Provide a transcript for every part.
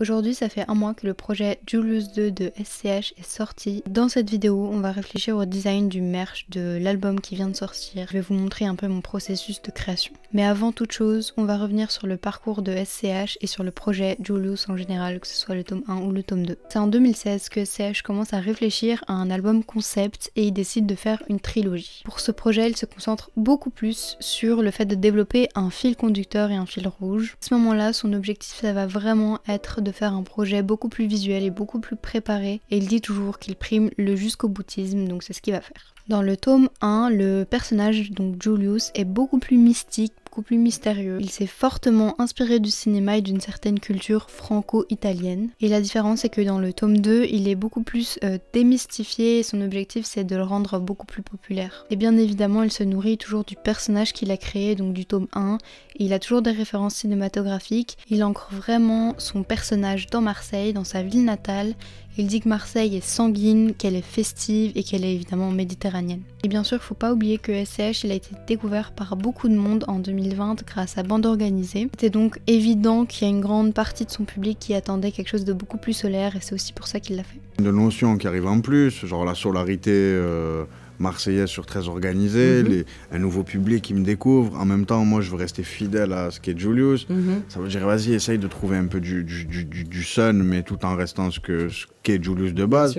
Aujourd'hui, ça fait un mois que le projet Julius 2 de SCH est sorti. Dans cette vidéo, on va réfléchir au design du merch de l'album qui vient de sortir. Je vais vous montrer un peu mon processus de création. Mais avant toute chose, on va revenir sur le parcours de SCH et sur le projet Julius en général, que ce soit le tome 1 ou le tome 2. C'est en 2016 que SCH commence à réfléchir à un album concept et il décide de faire une trilogie. Pour ce projet, il se concentre beaucoup plus sur le fait de développer un fil conducteur et un fil rouge. À ce moment-là, son objectif, ça va vraiment être de faire un projet beaucoup plus visuel et beaucoup plus préparé, et il dit toujours qu'il prime le jusqu'au boutisme, donc c'est ce qu'il va faire. Dans le tome 1, le personnage, donc Julius, est beaucoup plus mystique, beaucoup plus mystérieux. Il s'est fortement inspiré du cinéma et d'une certaine culture franco-italienne. Et la différence c'est que dans le tome 2, il est beaucoup plus démystifié et son objectif c'est de le rendre beaucoup plus populaire. Et bien évidemment, il se nourrit toujours du personnage qu'il a créé, donc du tome 1. Et il a toujours des références cinématographiques. Il ancre vraiment son personnage dans Marseille, dans sa ville natale. Il dit que Marseille est sanguine, qu'elle est festive et qu'elle est évidemment méditerranéenne. Et bien sûr, il ne faut pas oublier que SCH il a été découvert par beaucoup de monde en 2020 grâce à Bande Organisée. C'était donc évident qu'il y a une grande partie de son public qui attendait quelque chose de beaucoup plus solaire et c'est aussi pour ça qu'il l'a fait. De notions qui arrivent en plus, genre la solarité marseillaise sur très organisée, un nouveau public qui me découvre. En même temps, moi je veux rester fidèle à ce qu'est Julius. Ça veut dire vas-y, essaye de trouver un peu du sun, mais tout en restant ce qu'est Julius de base.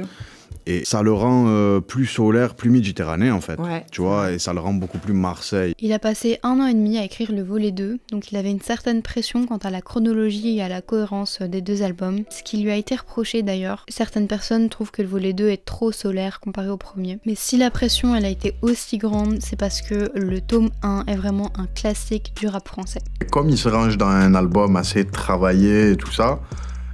Et ça le rend plus solaire, plus méditerranéen en fait, tu vois, et ça le rend beaucoup plus Marseille. Il a passé 1 an et demi à écrire le volet 2, donc il avait une certaine pression quant à la chronologie et à la cohérence des deux albums, ce qui lui a été reproché d'ailleurs. Certaines personnes trouvent que le volet 2 est trop solaire comparé au premier. Mais si la pression elle a été aussi grande, c'est parce que le tome 1 est vraiment un classique du rap français. Comme il se range dans un album assez travaillé et tout ça,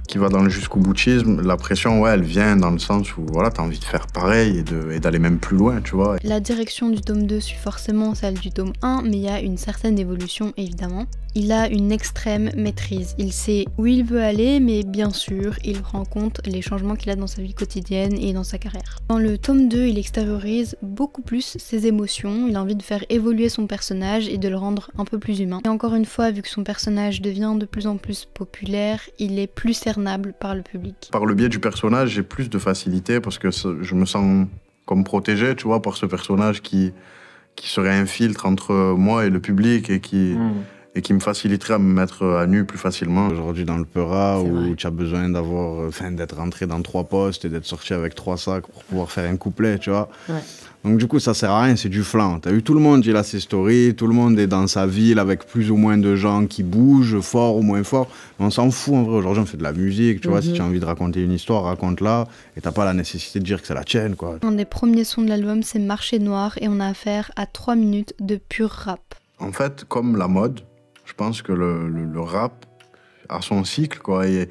qui va dans le jusqu'au boutisme, la pression, ouais, elle vient dans le sens où voilà, t'as envie de faire pareil et d'aller même plus loin, tu vois. La direction du tome 2 suit forcément celle du tome 1, mais il y a une certaine évolution évidemment. Il a une extrême maîtrise, il sait où il veut aller, mais bien sûr, il prend en compte les changements qu'il a dans sa vie quotidienne et dans sa carrière. Dans le tome 2, il extériorise beaucoup plus ses émotions, il a envie de faire évoluer son personnage et de le rendre un peu plus humain. Et encore une fois, vu que son personnage devient de plus en plus populaire, il est plus cernable par le public. Par le biais du personnage, j'ai plus de facilité parce que je me sens comme protégé, tu vois, par ce personnage qui serait un filtre entre moi et le public et qui me faciliterait à me mettre à nu plus facilement. Aujourd'hui dans le Peura où tu as besoin d'être rentré dans 3 postes et d'être sorti avec 3 sacs pour pouvoir faire un couplet, tu vois. Donc du coup ça sert à rien, c'est du flan. T'as vu, tout le monde il a ses stories, tout le monde est dans sa ville avec plus ou moins de gens qui bougent fort ou moins fort. On s'en fout en vrai, aujourd'hui on fait de la musique, tu vois, si tu as envie de raconter une histoire, raconte-la et t'as pas la nécessité de dire que c'est la tienne, quoi. Un des premiers sons de l'album c'est Marché Noir et on a affaire à 3 minutes de pur rap. En fait, comme la mode, je pense que le rap a son cycle, quoi, et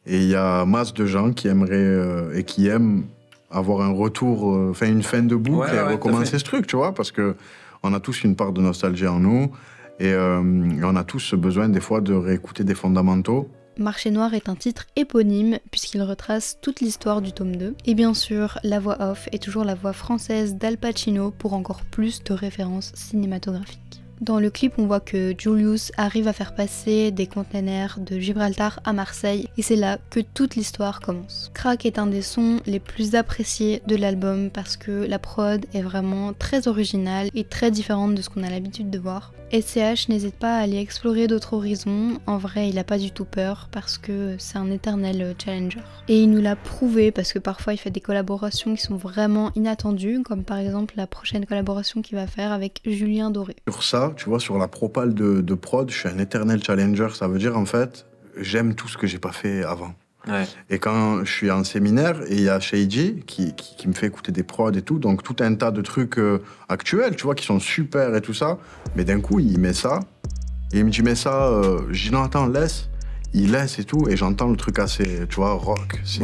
il y a masse de gens qui aimeraient et qui aiment avoir un retour, une fin de boucle et recommencer ce truc, tu vois, parce que on a tous une part de nostalgie en nous et on a tous ce besoin des fois de réécouter des fondamentaux. Marché Noir est un titre éponyme puisqu'il retrace toute l'histoire du tome 2. Et bien sûr, la voix off est toujours la voix française d'Al Pacino pour encore plus de références cinématographiques. Dans le clip, on voit que Julius arrive à faire passer des containers de Gibraltar à Marseille et c'est là que toute l'histoire commence. Crack est un des sons les plus appréciés de l'album parce que la prod est vraiment très originale et très différente de ce qu'on a l'habitude de voir. SCH n'hésite pas à aller explorer d'autres horizons, en vrai il a pas du tout peur parce que c'est un éternel challenger. Et il nous l'a prouvé parce que parfois il fait des collaborations qui sont vraiment inattendues, comme par exemple la prochaine collaboration qu'il va faire avec Julien Doré. Sur ça, tu vois, sur la propale de prod, je suis un éternel challenger, ça veut dire en fait, j'aime tout ce que j'ai pas fait avant. Et quand je suis en séminaire, et il y a Shady qui me fait écouter des prods et tout, donc tout un tas de trucs actuels, tu vois, qui sont super et tout ça, mais d'un coup, il met ça, et il me dit, mets ça, je dis, non, attends, laisse, il laisse et tout, et j'entends le truc assez, tu vois, rock, c'est...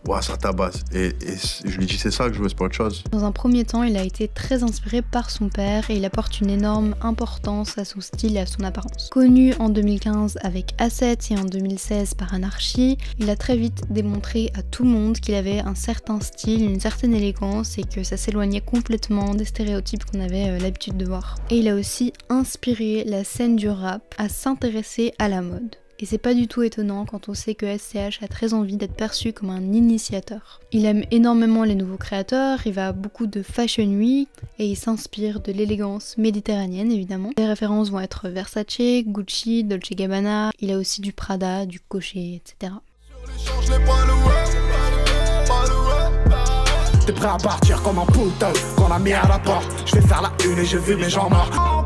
Ouais, ça tabasse. Et je lui dis, c'est ça que je veux, c'est pas autre chose. Dans un premier temps, il a été très inspiré par son père et il apporte une énorme importance à son style et à son apparence. Connu en 2015 avec Asset et en 2016 par Anarchy, il a très vite démontré à tout le monde qu'il avait un certain style, une certaine élégance et que ça s'éloignait complètement des stéréotypes qu'on avait l'habitude de voir. Et il a aussi inspiré la scène du rap à s'intéresser à la mode. Et c'est pas du tout étonnant quand on sait que SCH a très envie d'être perçu comme un initiateur. Il aime énormément les nouveaux créateurs, il va à beaucoup de Fashion Week et il s'inspire de l'élégance méditerranéenne évidemment. Les références vont être Versace, Gucci, Dolce Gabbana, il a aussi du Prada, du Cocher, etc. T'es prêt à partir comme un putain qu'on a mis à la porte. Je vais faire la une et j'ai vu mes gens morts.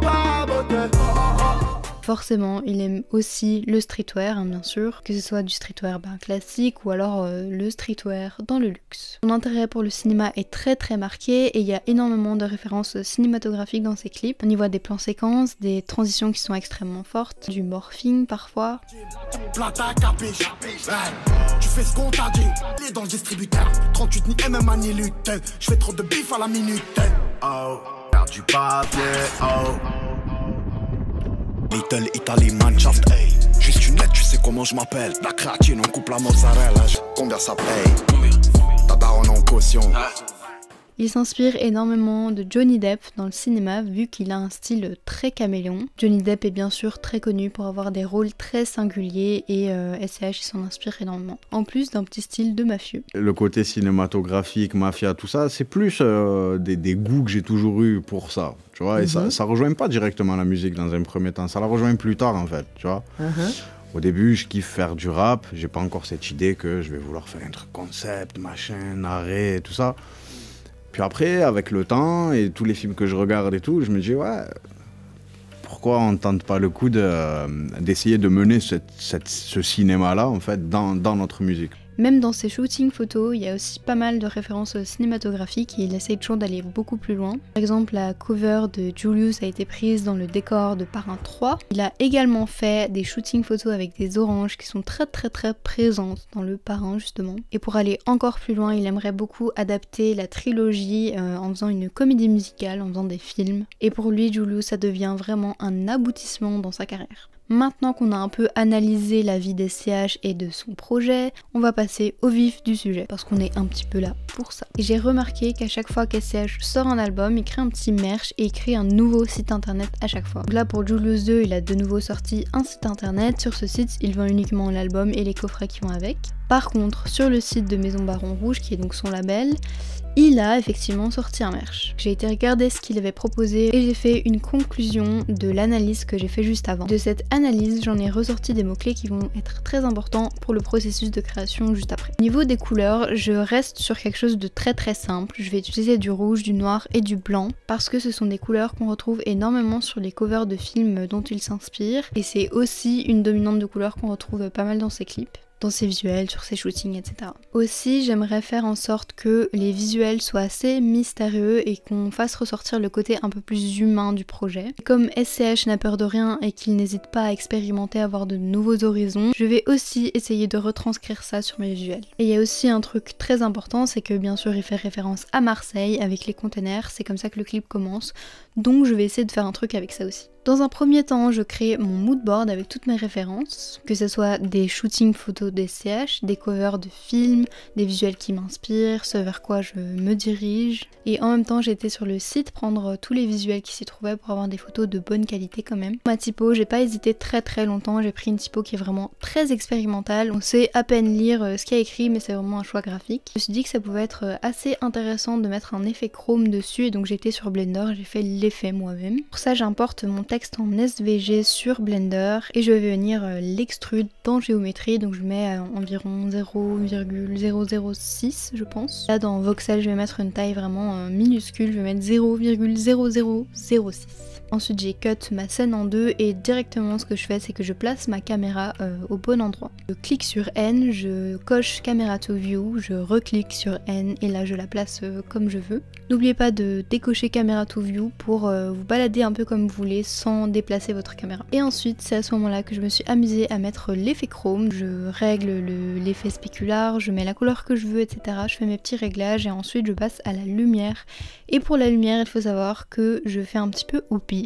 Forcément, il aime aussi le streetwear, hein, bien sûr, que ce soit du streetwear classique ou alors le streetwear dans le luxe. Son intérêt pour le cinéma est très marqué et il y a énormément de références cinématographiques dans ses clips. On y voit des plans séquences, des transitions qui sont extrêmement fortes, du morphing parfois. Tu fais ce qu'on t'a dit, il est dans le distributeur. 38 ni MMA ni lutte, je fais trop de bif à la minute. Oh, faire du papier, oh. Little Italy Mannschaft, hey. Juste une lettre, tu sais comment je m'appelle. La créatine, on coupe la mozzarella. Combien ça paye? Ta daronne en caution. Il s'inspire énormément de Johnny Depp dans le cinéma vu qu'il a un style très caméléon. Johnny Depp est bien sûr très connu pour avoir des rôles très singuliers et SCH il s'en inspire énormément. En plus d'un petit style de mafieux. Le côté cinématographique, mafia, tout ça, c'est plus des goûts que j'ai toujours eu pour ça. Tu vois, et ça rejoint pas directement la musique dans un premier temps, ça la rejoint plus tard en fait, tu vois. Au début, je kiffe faire du rap, j'ai pas encore cette idée que je vais vouloir faire un truc concept, machin, arrêt, tout ça. Puis après, avec le temps et tous les films que je regarde et tout, je me dis ouais, pourquoi on ne tente pas le coup d'essayer de mener ce cinéma-là en fait dans notre musique. Même dans ses shootings photos, il y a aussi pas mal de références cinématographiques et il essaye toujours d'aller beaucoup plus loin. Par exemple, la cover de Julius a été prise dans le décor de Parrain 3. Il a également fait des shootings photos avec des oranges qui sont très présentes dans le Parrain justement. Et pour aller encore plus loin, il aimerait beaucoup adapter la trilogie en faisant une comédie musicale, en faisant des films. Et pour lui, Julius, ça devient vraiment un aboutissement dans sa carrière. Maintenant qu'on a un peu analysé la vie d'SCH et de son projet, on va passer au vif du sujet, parce qu'on est un petit peu là pour ça. Et j'ai remarqué qu'à chaque fois qu'SCH sort un album, il crée un petit merch et il crée un nouveau site internet à chaque fois. Donc là pour Julius 2, il a de nouveau sorti un site internet. Sur ce site, il vend uniquement l'album et les coffrets qui vont avec. Par contre, sur le site de Maison Baron Rouge, qui est donc son label, il a effectivement sorti un merch. J'ai été regarder ce qu'il avait proposé et j'ai fait une conclusion de l'analyse que j'ai fait juste avant. De cette analyse, j'en ai ressorti des mots-clés qui vont être très importants pour le processus de création juste après. Au niveau des couleurs, je reste sur quelque chose de très simple. Je vais utiliser du rouge, du noir et du blanc parce que ce sont des couleurs qu'on retrouve énormément sur les covers de films dont il s'inspire et c'est aussi une dominante de couleurs qu'on retrouve pas mal dans ses clips, dans ses visuels, sur ses shootings, etc. Aussi, j'aimerais faire en sorte que les visuels soient assez mystérieux et qu'on fasse ressortir le côté un peu plus humain du projet. Comme SCH n'a peur de rien et qu'il n'hésite pas à expérimenter, à avoir de nouveaux horizons, je vais aussi essayer de retranscrire ça sur mes visuels. Et il y a aussi un truc très important, c'est que bien sûr il fait référence à Marseille avec les containers, c'est comme ça que le clip commence, donc je vais essayer de faire un truc avec ça aussi. Dans un premier temps, je crée mon moodboard avec toutes mes références, que ce soit des shootings photos d'SCH, des covers de films, des visuels qui m'inspirent, ce vers quoi je me dirige. Et en même temps, j'ai été sur le site prendre tous les visuels qui s'y trouvaient pour avoir des photos de bonne qualité quand même. Ma typo, j'ai pas hésité très longtemps, j'ai pris une typo qui est vraiment très expérimentale. On sait à peine lire ce qu'il y a écrit, mais c'est vraiment un choix graphique. Je me suis dit que ça pouvait être assez intéressant de mettre un effet chrome dessus, et donc j'ai été sur Blender, j'ai fait l'effet moi-même. Pour ça, j'importe mon texte en SVG sur Blender et je vais venir l'extrude dans géométrie, donc je mets environ 0,006 je pense. Là dans voxel je vais mettre une taille vraiment minuscule, je vais mettre 0,0006. Ensuite j'ai cut ma scène en deux et directement ce que je fais c'est que je place ma caméra au bon endroit. Je clique sur N, je coche Camera to View, je reclique sur N et là je la place comme je veux. N'oubliez pas de décocher Camera to View pour vous balader un peu comme vous voulez sans déplacer votre caméra. Et ensuite c'est à ce moment là que je me suis amusée à mettre l'effet chrome, je règle l'effet spécular, je mets la couleur que je veux, etc. Je fais mes petits réglages et ensuite je passe à la lumière. Et pour la lumière il faut savoir que je fais un petit peu au pif.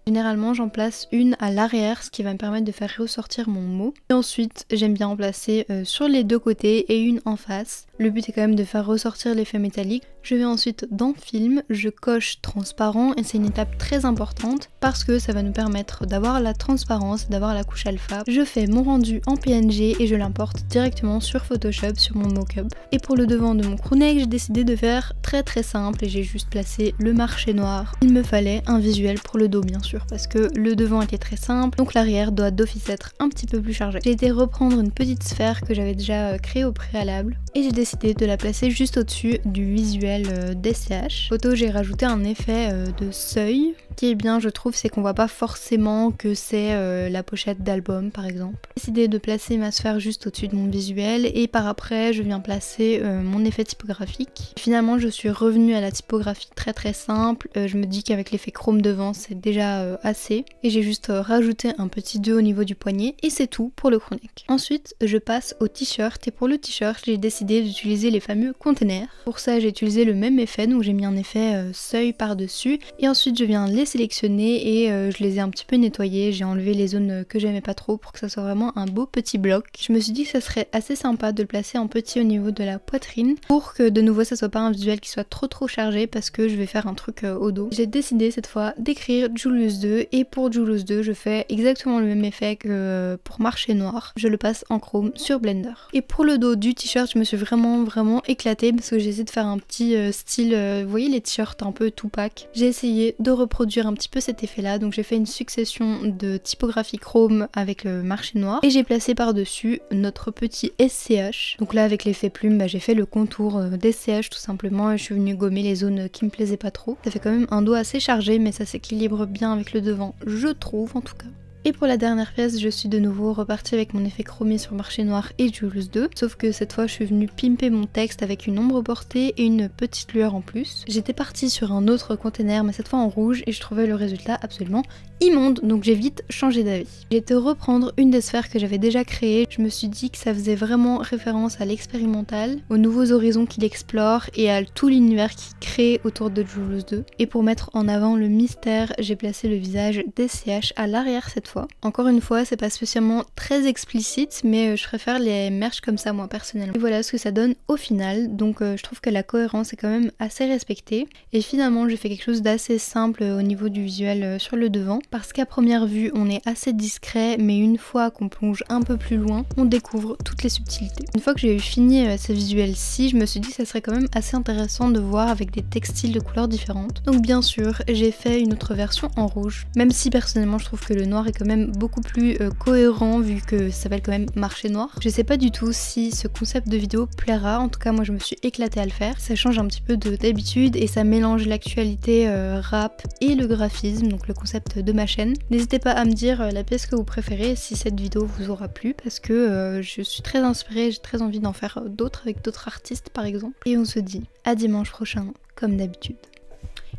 Généralement j'en place une à l'arrière, ce qui va me permettre de faire ressortir mon mot. Et ensuite j'aime bien en placer sur les deux côtés et une en face. Le but est quand même de faire ressortir l'effet métallique. Je vais ensuite dans film, je coche transparent et c'est une étape très importante parce que ça va nous permettre d'avoir la transparence, d'avoir la couche alpha. Je fais mon rendu en PNG et je l'importe directement sur Photoshop, sur mon mockup. Et pour le devant de mon crewneck, j'ai décidé de faire très simple et j'ai juste placé le marché noir. Il me fallait un visuel pour le dos bien sûr parce que le devant était très simple, donc l'arrière doit d'office être un petit peu plus chargé. J'ai été reprendre une petite sphère que j'avais déjà créée au préalable et j'ai décidé de la placer juste au-dessus du visuel d'SCH. Photo, j'ai rajouté un effet de seuil. Ce qui est bien je trouve c'est qu'on voit pas forcément que c'est la pochette d'album par exemple. J'ai décidé de placer ma sphère juste au-dessus de mon visuel et par après je viens placer mon effet typographique. Finalement je suis revenue à la typographie très simple, je me dis qu'avec l'effet chrome devant c'est déjà assez et j'ai juste rajouté un petit 2 au niveau du poignet et c'est tout pour le crewneck. Ensuite je passe au t-shirt et pour le t-shirt j'ai décidé d'utiliser les fameux containers. Pour ça j'ai utilisé le même effet, donc j'ai mis un effet seuil par dessus et ensuite je viens les sélectionner et je les ai un petit peu nettoyés, j'ai enlevé les zones que j'aimais pas trop pour que ça soit vraiment un beau petit bloc. Je me suis dit que ça serait assez sympa de le placer en petit au niveau de la poitrine pour que de nouveau ça soit pas un visuel qui soit trop chargé parce que je vais faire un truc au dos. J'ai décidé cette fois d'écrire Julius 2 et pour Julius 2 je fais exactement le même effet que pour marché noir. Je le passe en chrome sur Blender. Et pour le dos du t-shirt je me suis vraiment éclatée parce que j'ai essayé de faire un petit style, vous voyez les t-shirts un peu Tupac. J'ai essayé de reproduire un petit peu cet effet là, donc j'ai fait une succession de typographie chrome avec le marché noir et j'ai placé par dessus notre petit SCH. Donc là avec l'effet plume j'ai fait le contour d'SCH tout simplement et je suis venue gommer les zones qui me plaisaient pas trop. Ça fait quand même un dos assez chargé mais ça s'équilibre bien avec le devant, je trouve en tout cas. Et pour la dernière pièce, je suis de nouveau repartie avec mon effet chromé sur marché noir et Julius 2, sauf que cette fois je suis venue pimper mon texte avec une ombre portée et une petite lueur en plus. J'étais partie sur un autre container mais cette fois en rouge et je trouvais le résultat absolument immonde, donc j'ai vite changé d'avis. J'ai été reprendre une des sphères que j'avais déjà créées, je me suis dit que ça faisait vraiment référence à l'expérimental, aux nouveaux horizons qu'il explore et à tout l'univers qu'il crée autour de Julius 2. Et pour mettre en avant le mystère, j'ai placé le visage d'SCH à l'arrière cette fois. Encore une fois, c'est pas spécialement très explicite, mais je préfère les merges comme ça moi personnellement. Et voilà ce que ça donne au final, donc je trouve que la cohérence est quand même assez respectée. Et finalement j'ai fait quelque chose d'assez simple au niveau du visuel sur le devant, parce qu'à première vue on est assez discret, mais une fois qu'on plonge un peu plus loin, on découvre toutes les subtilités. Une fois que j'ai eu fini ce visuel-ci, je me suis dit que ça serait quand même assez intéressant de voir avec des textiles de couleurs différentes. Donc bien sûr, j'ai fait une autre version en rouge, même si personnellement je trouve que le noir est quand même beaucoup plus cohérent vu que ça s'appelle quand même marché noir. Je sais pas du tout si ce concept de vidéo plaira, en tout cas moi je me suis éclatée à le faire. Ça change un petit peu d'habitude et ça mélange l'actualité rap et le graphisme, donc le concept de ma chaîne. N'hésitez pas à me dire la pièce que vous préférez si cette vidéo vous aura plu parce que je suis très inspirée, j'ai très envie d'en faire d'autres avec d'autres artistes par exemple. Et on se dit à dimanche prochain comme d'habitude.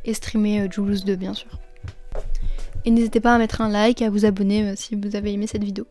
Et streamer Julius 2 bien sûr. Et n'hésitez pas à mettre un like et à vous abonner si vous avez aimé cette vidéo.